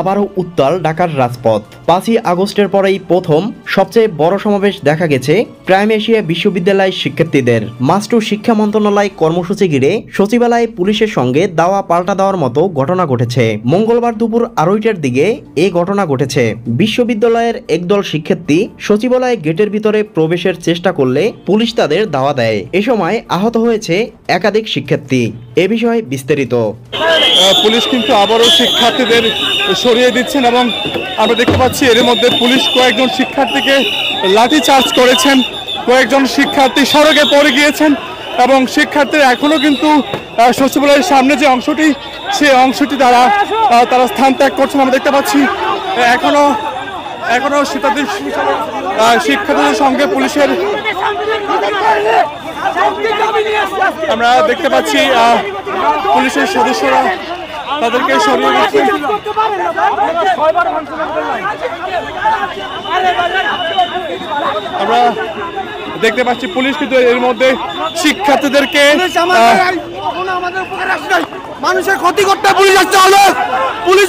আবারও উত্তাল ঢাকার রাজপথ। 5ই আগস্টের পরেই প্রথম সবচেয়ে বড় সমাবেশ দেখা গেছে প্রাইম এশিয়া বিশ্ববিদ্যালয়ের শিক্ষার্থীদের। মাস্টু শিক্ষা মন্ত্রণালয় কর্মসূচি ঘিরে সচিবালয়ে পুলিশের সঙ্গে দাওয়া পাল্টা দেওয়ার মতো ঘটনা ঘটেছে। মঙ্গলবার দুপুর 2:30টার দিকে এই ঘটনা ঘটেছে। বিশ্ববিদ্যালয়ের একদল শিক্ষার্থী সচিবালয় গেটের ভিতরে প্রবেশের চেষ্টা করলে পুলিশ তাদের দাওয়া দেয়। এ সময় আহত হয়েছে একাধিক শিক্ষার্থী। এ বিষয়ে বিস্তারিত। পুলিশ কিন্তু আবারও শিক্ষার্থীদের সরিয়ে দিচ্ছেন এবং আমরা দেখতে পাচ্ছি এর মধ্যে পুলিশ কয়েকজন শিক্ষার্থীকে লাঠি চার্জ করেছেন। কয়েকজন শিক্ষার্থী সড়কে পড়ে গিয়েছেন এবং শিক্ষার্থীরা এখনো কিন্তু সচিবালয়ের সামনে যে অংশটি সেই অংশটি তারা স্থান ত্যাগ করছেন। আমরা দেখতে পাচ্ছি এখনো শিক্ষার্থীদের সঙ্গে পুলিশের আমরা দেখতে পাচ্ছি পুলিশের সদস্যরা তাদেরকে সরিয়ে দিচ্ছেন। আমরা দেখতে পাচ্ছি পুলিশ কিন্তু এর মধ্যে শিক্ষার্থীদেরকে মানুষের ক্ষতি করতে পুলিশ আসতে হলে পুলিশ